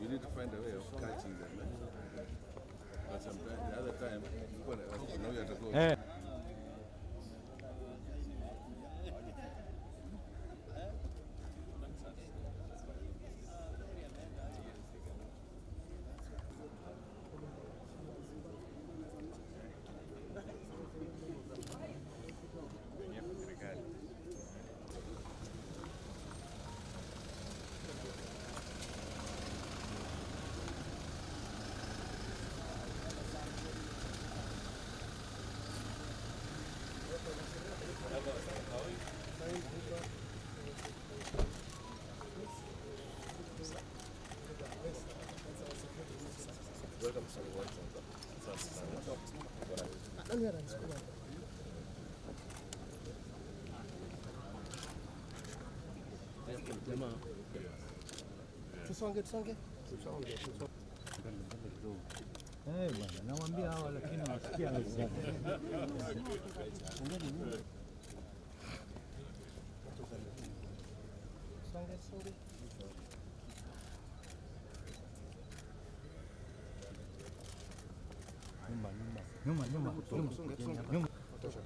You need to find a way of catching them. But sometimes the other time, you have to go. Hey. Tusonge. Bwana, nawaambia hawa lakini wasikia wenzao. Songe. Nyuma. Tosha.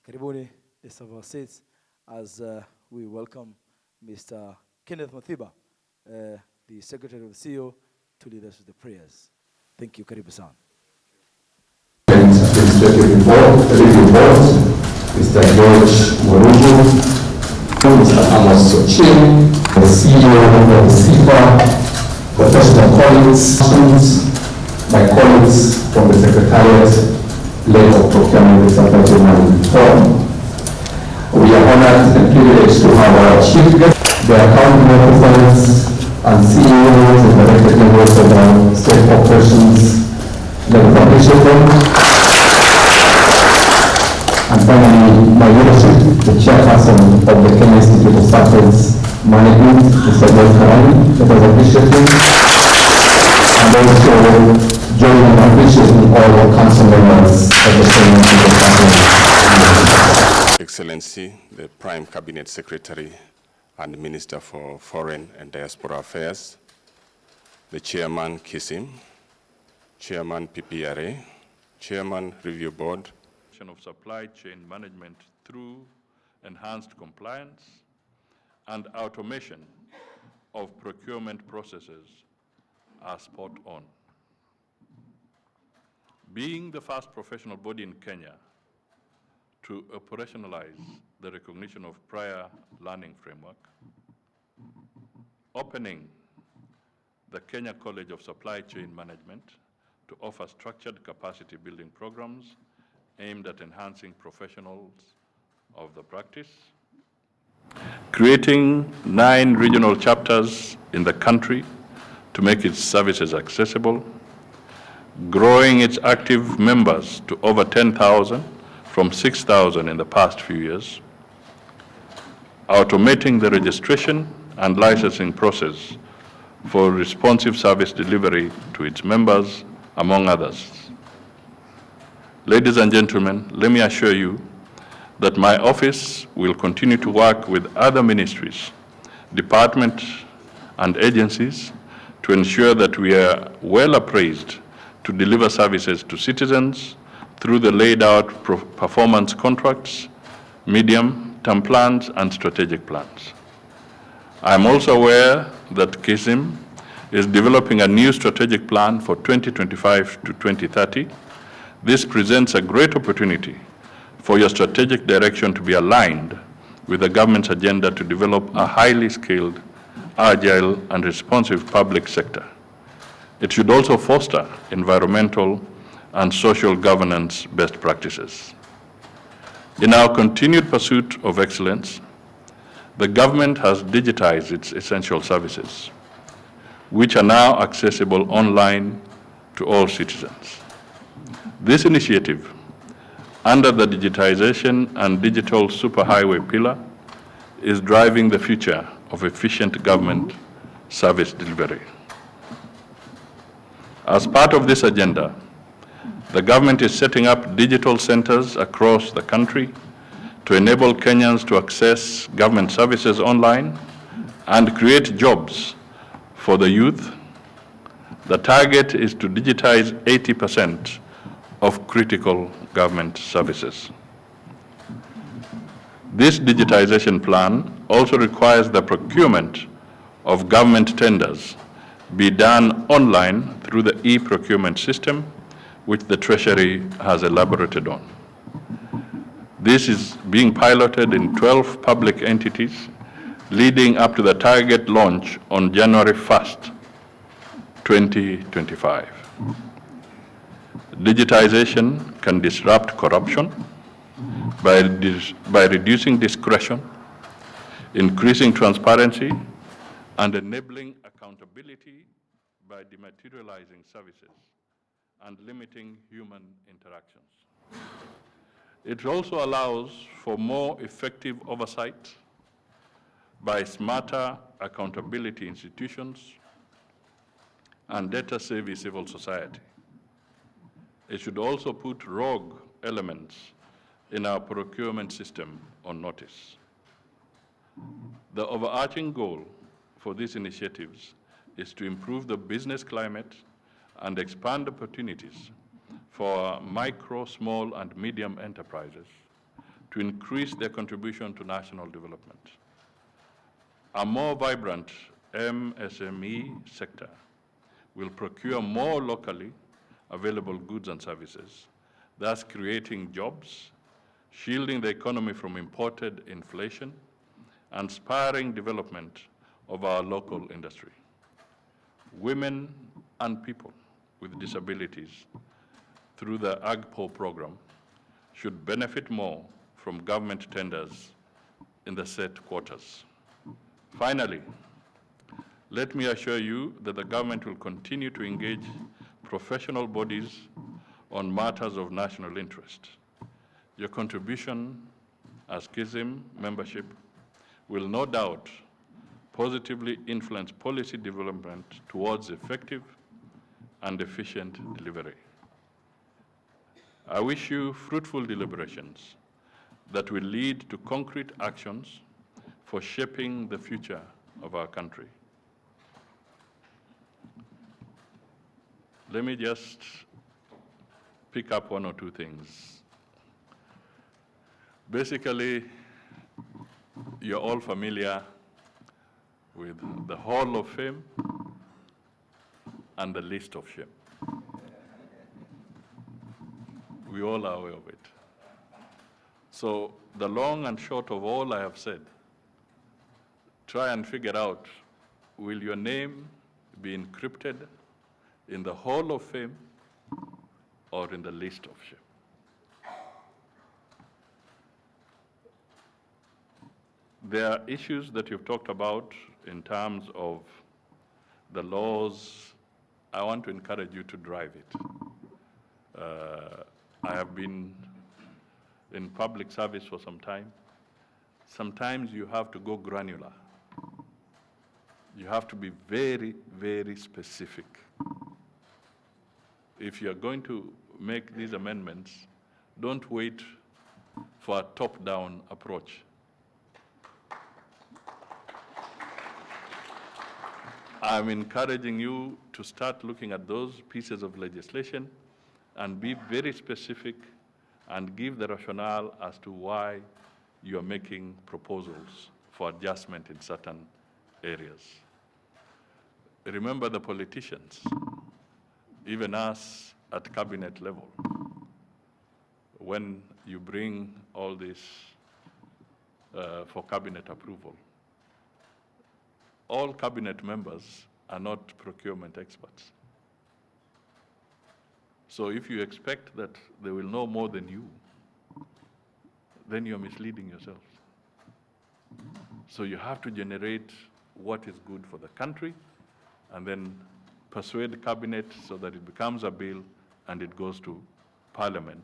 Karibuni, let's have our seats as we welcome Mr. Kenneth Mathiba, the Secretary of the CEO, to lead us with the prayers. Thank you, Karibu-san. Administrative report, Mr. George Morujo, Mr. Amos Sochin, the CEO of the CIFA, professional colleagues, my colleagues from the Secretariat, led of procurement, the supply chain management forum. We are honored and privileged to have our chief guests, the accounting officers and CEOs and director levels of our state corporations, let us appreciate them. And finally, my leadership, the chairperson of the Kenya Institute of Surface Management, Mr. John Karani, let us appreciate him. And also joining and appreciating all the council members of the Kenya Institute of Surface. Excellency, the Prime Cabinet Secretary and Minister for Foreign and Diaspora Affairs, the Chairman Kisim, Chairman PPRA, Chairman Review Board, of supply chain management through enhanced compliance and automation of procurement processes are spot on. Being the first professional body in Kenya to operationalize the recognition of prior learning framework, opening the Kenya College of Supply Chain Management to offer structured capacity building programs aimed at enhancing professionals of the practice, creating 9 regional chapters in the country to make its services accessible, growing its active members to over 10,000 from 6,000 in the past few years, automating the registration and licensing process for responsive service delivery to its members, among others. Ladies and gentlemen, let me assure you that my office will continue to work with other ministries, departments, and agencies to ensure that we are well appraised to deliver services to citizens through the laid out performance contracts, medium-term plans, and strategic plans. I am also aware that KISIM is developing a new strategic plan for 2025 to 2030. This presents a great opportunity for your strategic direction to be aligned with the government's agenda to develop a highly skilled, agile, and responsive public sector. It should also foster environmental and social governance best practices. In our continued pursuit of excellence, the government has digitized its essential services, which are now accessible online to all citizens. This initiative, under the digitization and digital superhighway pillar, is driving the future of efficient government service delivery. As part of this agenda, the government is setting up digital centers across the country to enable Kenyans to access government services online and create jobs for the youth. The target is to digitize 80% of critical government services. This digitization plan also requires the procurement of government tenders be done online through the e-procurement system, which the Treasury has elaborated on. This is being piloted in 12 public entities, leading up to the target launch on January 1st, 2025. Digitization can disrupt corruption by reducing discretion, increasing transparency, and enabling accountability by dematerializing services and limiting human interactions. It also allows for more effective oversight by smarter accountability institutions and data-savvy civil society. It should also put rogue elements in our procurement system on notice. The overarching goal for these initiatives is to improve the business climate and expand opportunities for micro, small, and medium enterprises to increase their contribution to national development. A more vibrant MSME sector will procure more locally available goods and services, thus creating jobs, shielding the economy from imported inflation, and spurring development of our local industry. Women and people with disabilities through the AGPO program should benefit more from government tenders in the set quotas. Finally, let me assure you that the government will continue to engage professional bodies on matters of national interest. Your contribution as KISIM membership will no doubt positively influence policy development towards effective and efficient delivery. I wish you fruitful deliberations that will lead to concrete actions for shaping the future of our country. Let me just pick up one or two things. Basically, you're all familiar with the Hall of Fame and the List of Shame. We all are aware of it. So the long and short of all I have said, try and figure out, will your name be encrypted in the Hall of Fame or in the List of Shame? There are issues that you've talked about in terms of the laws. I want to encourage you to drive it. I have been in public service for some time, sometimes you have to go granular. You have to be very, very specific. If you're going to make these amendments, don't wait for a top-down approach. I'm encouraging you to start looking at those pieces of legislation and be very specific and give the rationale as to why you are making proposals for adjustment in certain areas. Remember the politicians, even us at cabinet level, when you bring all this for cabinet approval, all cabinet members are not procurement experts. So if you expect that they will know more than you, then you're misleading yourselves. So you have to generate what is good for the country and then persuade the cabinet so that it becomes a bill and it goes to parliament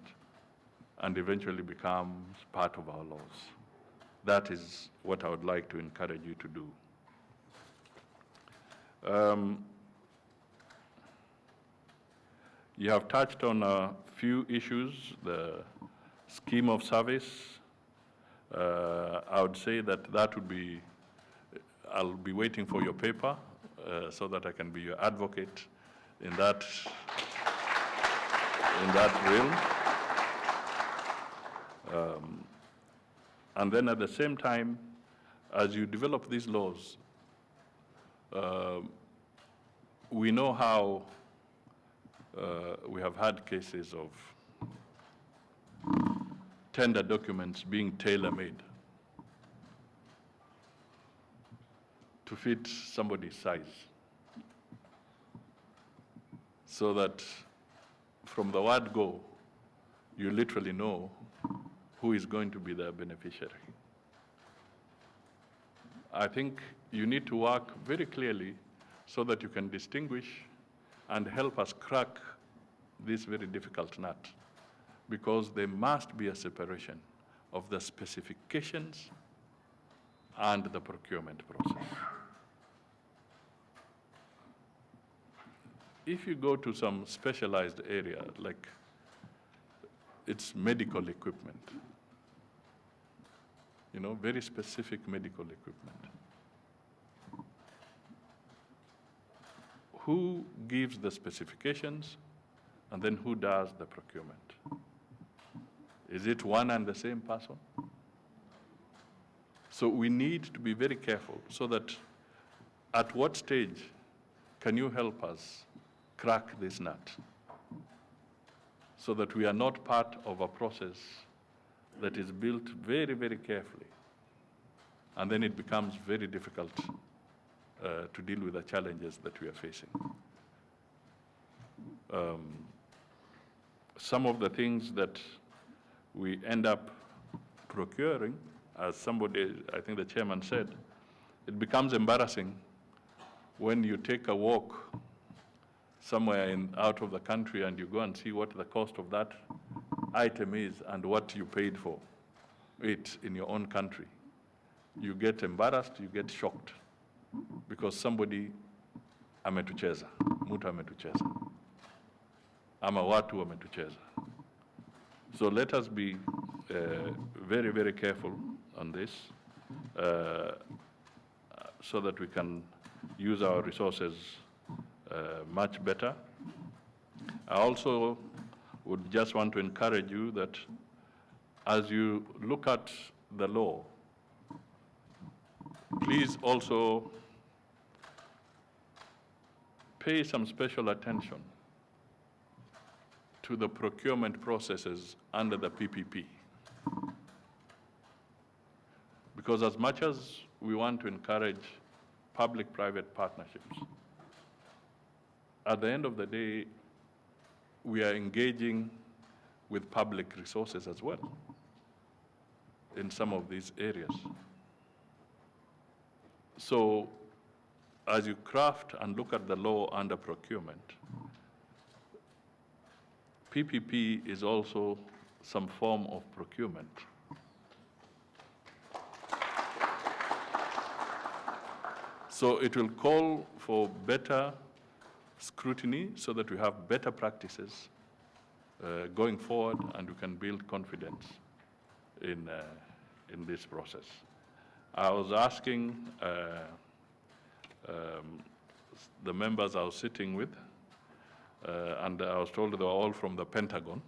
and eventually becomes part of our laws. That is what I would like to encourage you to do. You have touched on a few issues, the scheme of service. I would say that would be, I'll be waiting for your paper so that I can be your advocate in that realm. And then at the same time, as you develop these laws, we know how we have had cases of tender documents being tailor-made to fit somebody's size, so that from the word go, you literally know who is going to be the beneficiary. I think you need to work very clearly so that you can distinguish and help us crack this very difficult nut, because there must be a separation of the specifications and the procurement process. If you go to some specialized area, like it's medical equipment, you know, very specific medical equipment. Who gives the specifications and then who does the procurement? Is it one and the same person? So we need to be very careful so that at what stage can you help us crack this nut so that we are not part of a process that is built very, very carefully, and then it becomes very difficult to deal with the challenges that we are facing. Some of the things that we end up procuring, as somebody, I think the chairman said, it becomes embarrassing when you take a walk somewhere out of the country and you go and see what the cost of that item is and what you paid for it in your own country. You get embarrassed, you get shocked, because somebody ametucheza, mtu ametucheza, ama watu wametucheza. So let us be very, very careful on this so that we can use our resources much better. I also would just want to encourage you that as you look at the law, please also pay some special attention to the procurement processes under the PPP. Because as much as we want to encourage public-private partnerships, at the end of the day, we are engaging with public resources as well in some of these areas. So as you craft and look at the law under procurement, PPP is also some form of procurement. So it will call for better scrutiny so that we have better practices going forward, and we can build confidence in this process. I was asking the members I was sitting with, and I was told they were all from the Pentagon.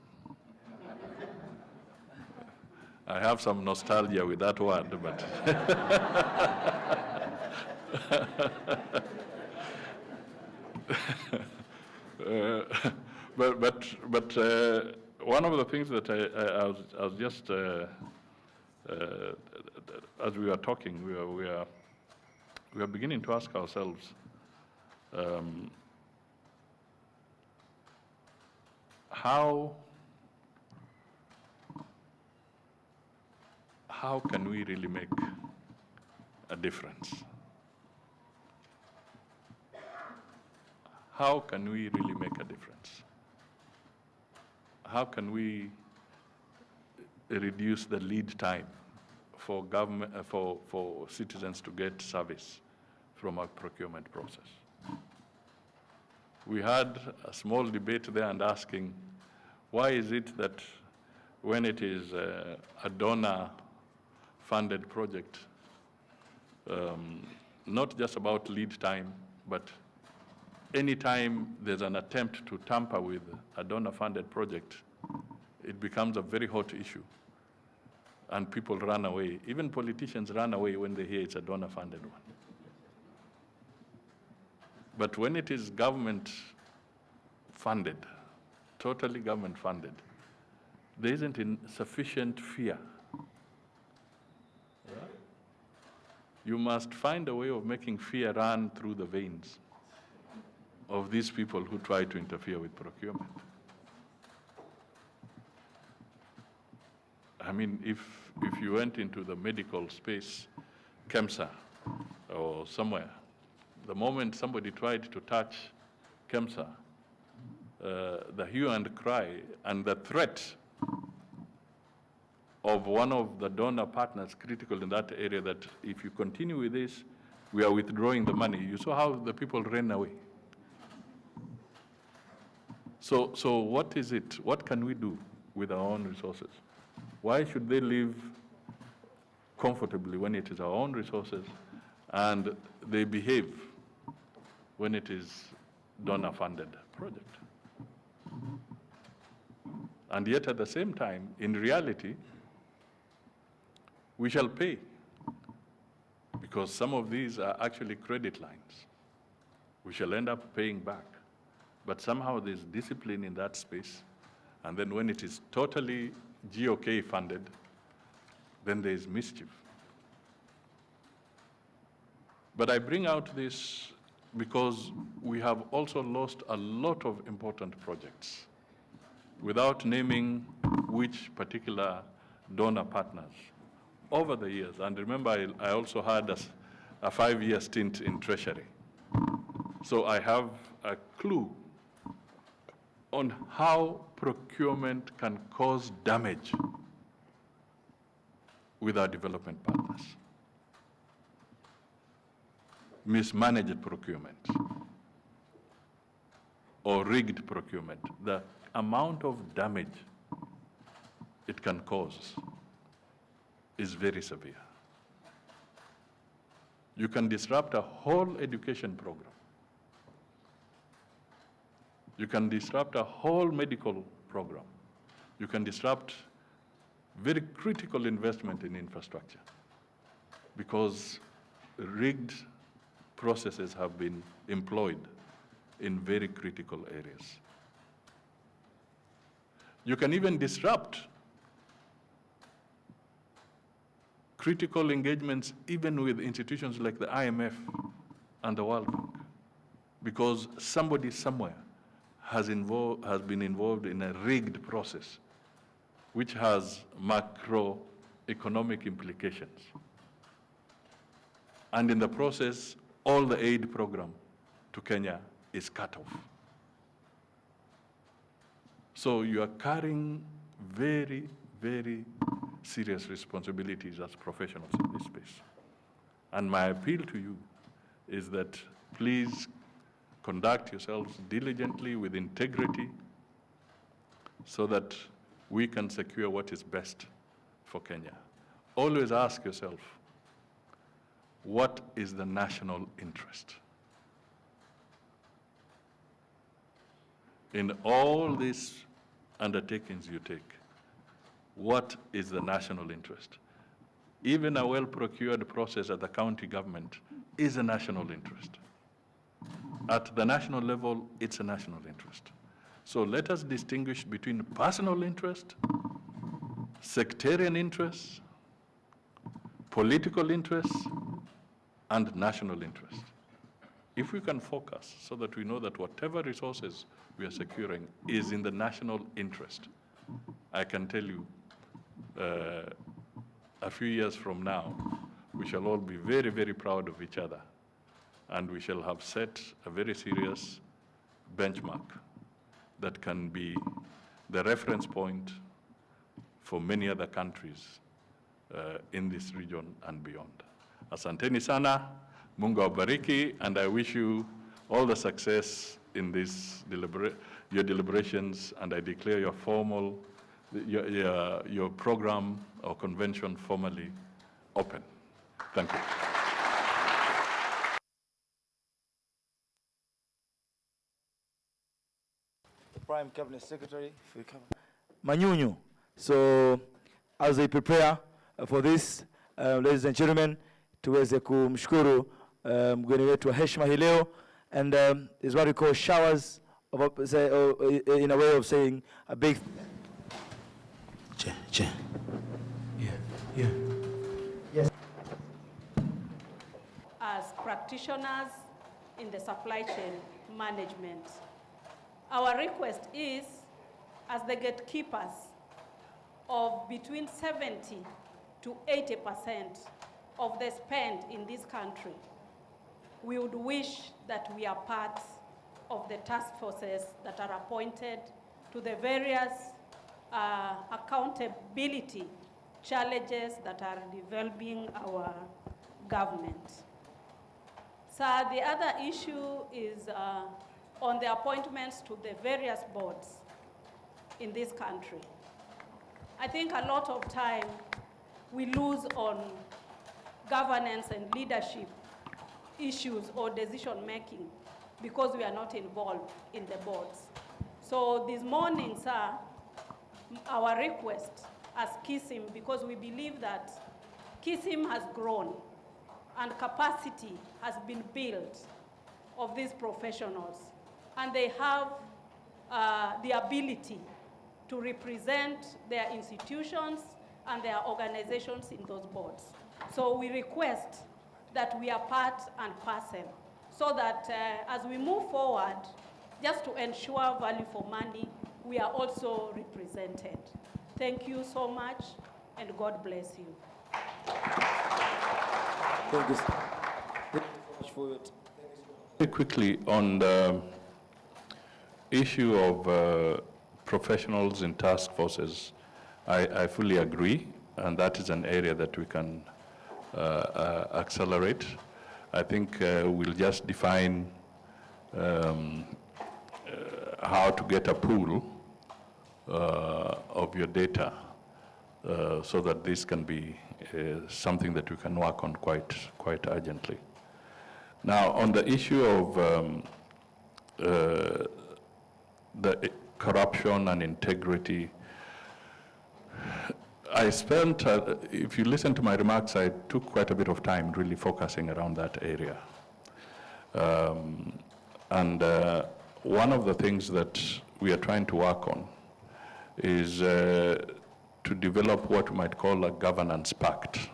I have some nostalgia with that word, but but one of the things that I was just as we were talking, we are beginning to ask ourselves, how can we really make a difference? How can we really make a difference? How can we reduce the lead time for government, for citizens to get service from a procurement process? We had a small debate there and asking, why is it that when it is a donor-funded project, not just about lead time, but anytime there's an attempt to tamper with a donor-funded project, it becomes a very hot issue, and people run away. Even politicians run away when they hear it's a donor-funded one. But when it is government-funded, totally government-funded, there isn't sufficient fear. You must find a way of making fear run through the veins of these people who try to interfere with procurement. I mean, if you went into the medical space, KEMSA or somewhere, the moment somebody tried to touch KEMSA, the hue and cry and the threat of one of the donor partners critical in that area that if you continue with this, we are withdrawing the money. You saw how the people ran away. So what is it? What can we do with our own resources? Why should they live comfortably when it is our own resources, and they behave when it is donor-funded project? And yet at the same time, in reality, we shall pay, because some of these are actually credit lines. We shall end up paying back. But somehow there's discipline in that space, and then when it is totally GOK funded, then there is mischief. But I bring out this because we have also lost a lot of important projects without naming which particular donor partners over the years. And remember, I also had a 5-year stint in Treasury. So I have a clue on how procurement can cause damage with our development partners. Mismanaged procurement or rigged procurement, the amount of damage it can cause is very severe. You can disrupt a whole education program. You can disrupt a whole medical program. You can disrupt very critical investment in infrastructure because rigged processes have been employed in very critical areas. You can even disrupt critical engagements even with institutions like the IMF and the World Bank, because somebody somewhere has been involved in a rigged process which has macroeconomic implications. And in the process, all the aid program to Kenya is cut off. So you are carrying very, very serious responsibilities as professionals in this space. And my appeal to you is that please conduct yourselves diligently with integrity so that we can secure what is best for Kenya. Always ask yourself, what is the national interest? In all these undertakings you take, what is the national interest? Even a well-procured process at the county government is a national interest. At the national level, it's a national interest. So let us distinguish between personal interest, sectarian interests, political interests, and national interest. If we can focus so that we know that whatever resources we are securing is in the national interest, I can tell you a few years from now, we shall all be very, very proud of each other, and we shall have set a very serious benchmark that can be the reference point for many other countries in this region and beyond. Asanteni sana, Mungu awabariki, and I wish you all the success in this your deliberations, and I declare your formal, your program or convention formally open. Thank you. The Prime Cabinet Secretary, Manyunyu. So as they prepare for this, ladies and gentlemen, tuweze kumshukuru mgeni wetu wa heshima hii leo, and is what we call showers of, in a way of saying a big as practitioners in the supply chain management. Our request is, as the gatekeepers of between 70 to 80% of the spend in this country, we would wish that we are part of the task forces that are appointed to the various accountability challenges that are developing our government. So the other issue is on the appointments to the various boards in this country. I think a lot of time we lose on governance and leadership issues or decision making because we are not involved in the boards. So this morning, sir, our request as KISIM, because we believe that KISIM has grown and capacity has been built of these professionals, and they have the ability to represent their institutions and their organizations in those boards. So we request that we are part and parcel, so that as we move forward, just to ensure value for money, we are also represented. Thank you so much, and God bless you. Thank you so much for it. Very quickly on the issue of professionals in task forces, I fully agree, and that is an area that we can accelerate. I think we'll just define how to get a pool of your data so that this can be something that we can work on quite urgently. Now, on the issue of the corruption and integrity, I spent, if you listen to my remarks, I took quite a bit of time really focusing around that area. One of the things that we are trying to work on is to develop what we might call a governance pact.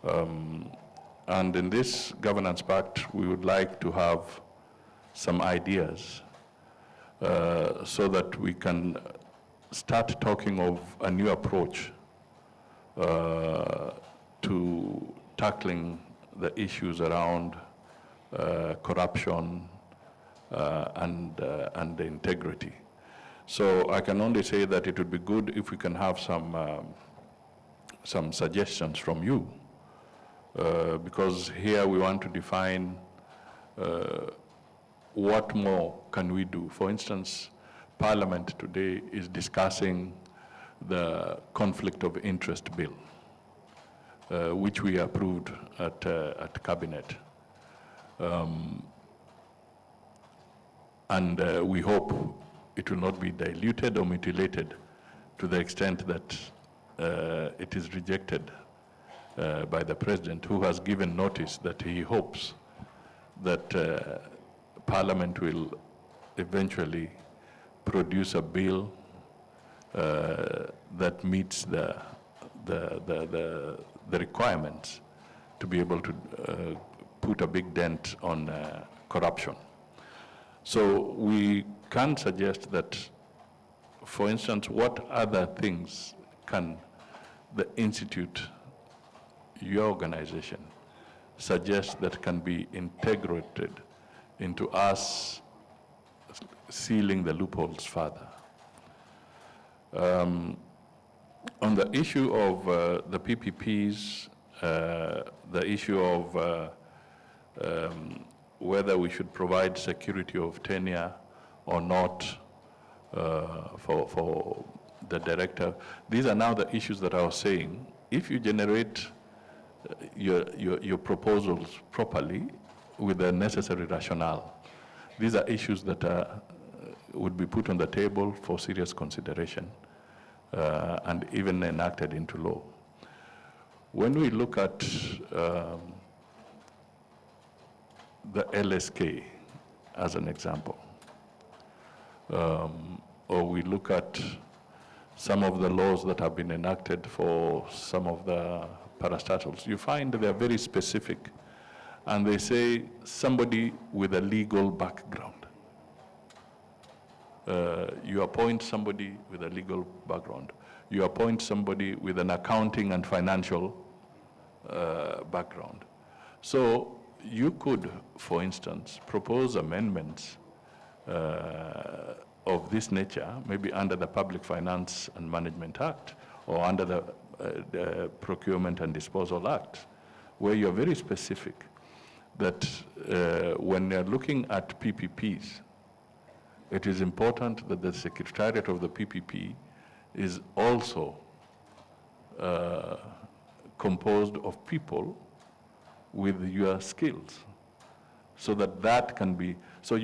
And in this governance pact, we would like to have some ideas so that we can start talking of a new approach to tackling the issues around corruption and the integrity. So I can only say that it would be good if we can have some suggestions from you, because here we want to define what more can we do. For instance, Parliament today is discussing the conflict of interest bill, which we approved at Cabinet. And we hope it will not be diluted or mutilated to the extent that it is rejected by the President, who has given notice that he hopes that Parliament will eventually produce a bill that meets the requirements to be able to put a big dent on corruption. So we can suggest that, for instance, what other things can the Institute, your organization, suggest that can be integrated into us sealing the loopholes further? On the issue of the PPPs, the issue of whether we should provide security of tenure or not for the director, these are now the issues that I was saying. If you generate your proposals properly with the necessary rationale, these are issues that would be put on the table for serious consideration and even enacted into law. When we look at the LSK as an example, or we look at some of the laws that have been enacted for some of the parastatals, you find they are very specific, and they say somebody with a legal background. You appoint somebody with a legal background. You appoint somebody with an accounting and financial background. So you could, for instance, propose amendments of this nature, maybe under the Public Finance and Management Act, or under the Procurement and Disposal Act, where you're very specific that when you're looking at PPPs, it is important that the Secretariat of the PPP is also composed of people with your skills, so that can be, so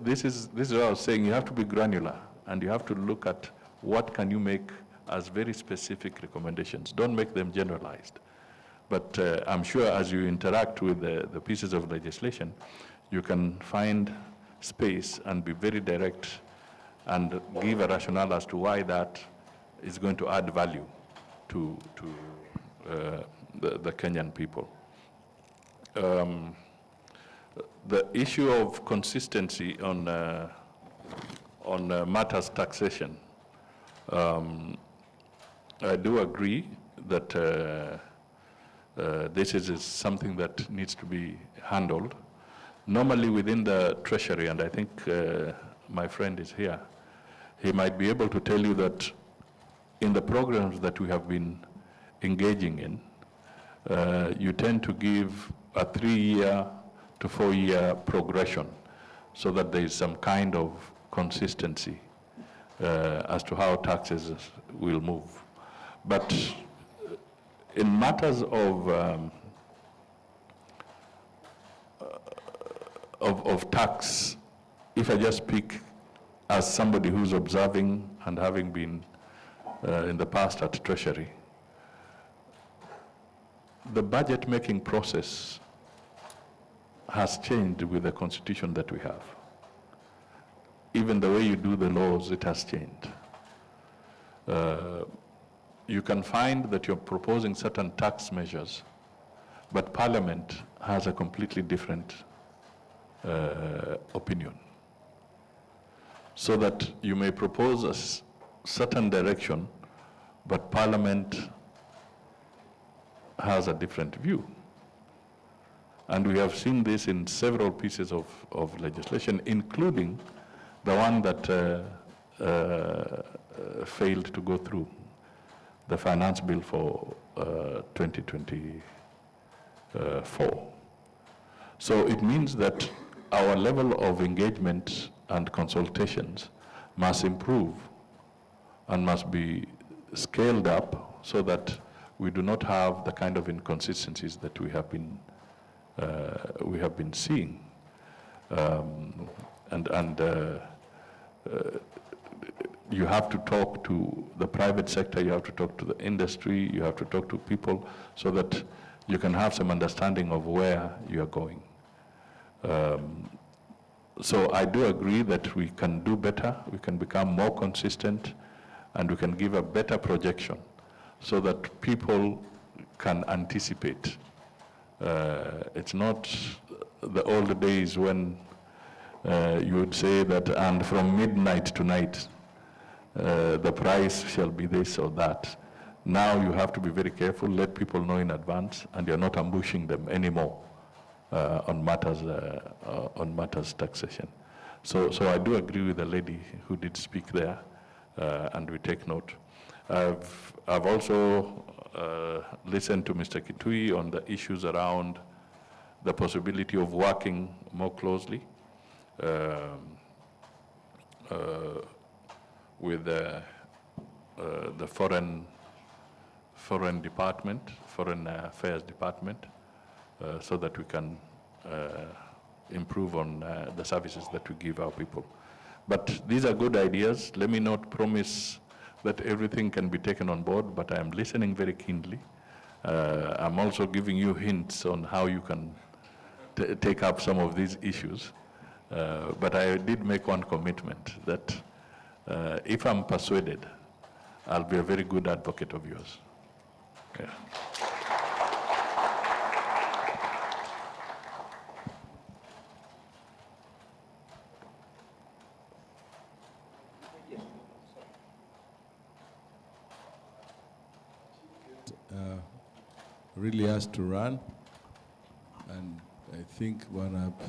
this is what I was saying, you have to be granular, and you have to look at what can you make as very specific recommendations. Don't make them generalized. But I'm sure as you interact with the pieces of legislation, you can find space and be very direct and give a rationale as to why that is going to add value to the Kenyan people. The issue of consistency on matters taxation, I do agree that this is something that needs to be handled. Normally within the Treasury, and I think my friend is here, he might be able to tell you that in the programs that we have been engaging in, you tend to give a 3-year to 4-year progression so that there is some kind of consistency as to how taxes will move. But in matters of tax, if I just speak as somebody who's observing and having been in the past at Treasury, the budget making process has changed with the constitution that we have. Even the way you do the laws, it has changed. You can find that you're proposing certain tax measures, but Parliament has a completely different opinion. So that you may propose a certain direction, but Parliament has a different view. And we have seen this in several pieces of legislation, including the one that failed to go through the finance bill for 2024. So it means that our level of engagement and consultations must improve and must be scaled up so that we do not have the kind of inconsistencies that we have been seeing. You have to talk to the private sector, you have to talk to the industry, you have to talk to people so that you can have some understanding of where you are going. So I do agree that we can do better, we can become more consistent, and we can give a better projection so that people can anticipate. It's not the old days when you would say that, and from midnight to night, the price shall be this or that. Now you have to be very careful, let people know in advance, and you're not ambushing them anymore on matters taxation. So I do agree with the lady who did speak there, and we take note. I've also listened to Mr. Kitui on the issues around the possibility of working more closely with the foreign affairs department, so that we can improve on the services that we give our people. But these are good ideas. Let me not promise that everything can be taken on board, but I am listening very keenly. I'm also giving you hints on how you can take up some of these issues. But I did make one commitment that if I'm persuaded, I'll be a very good advocate of yours. Yeah. Really has to run, and I think one up.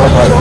Vale,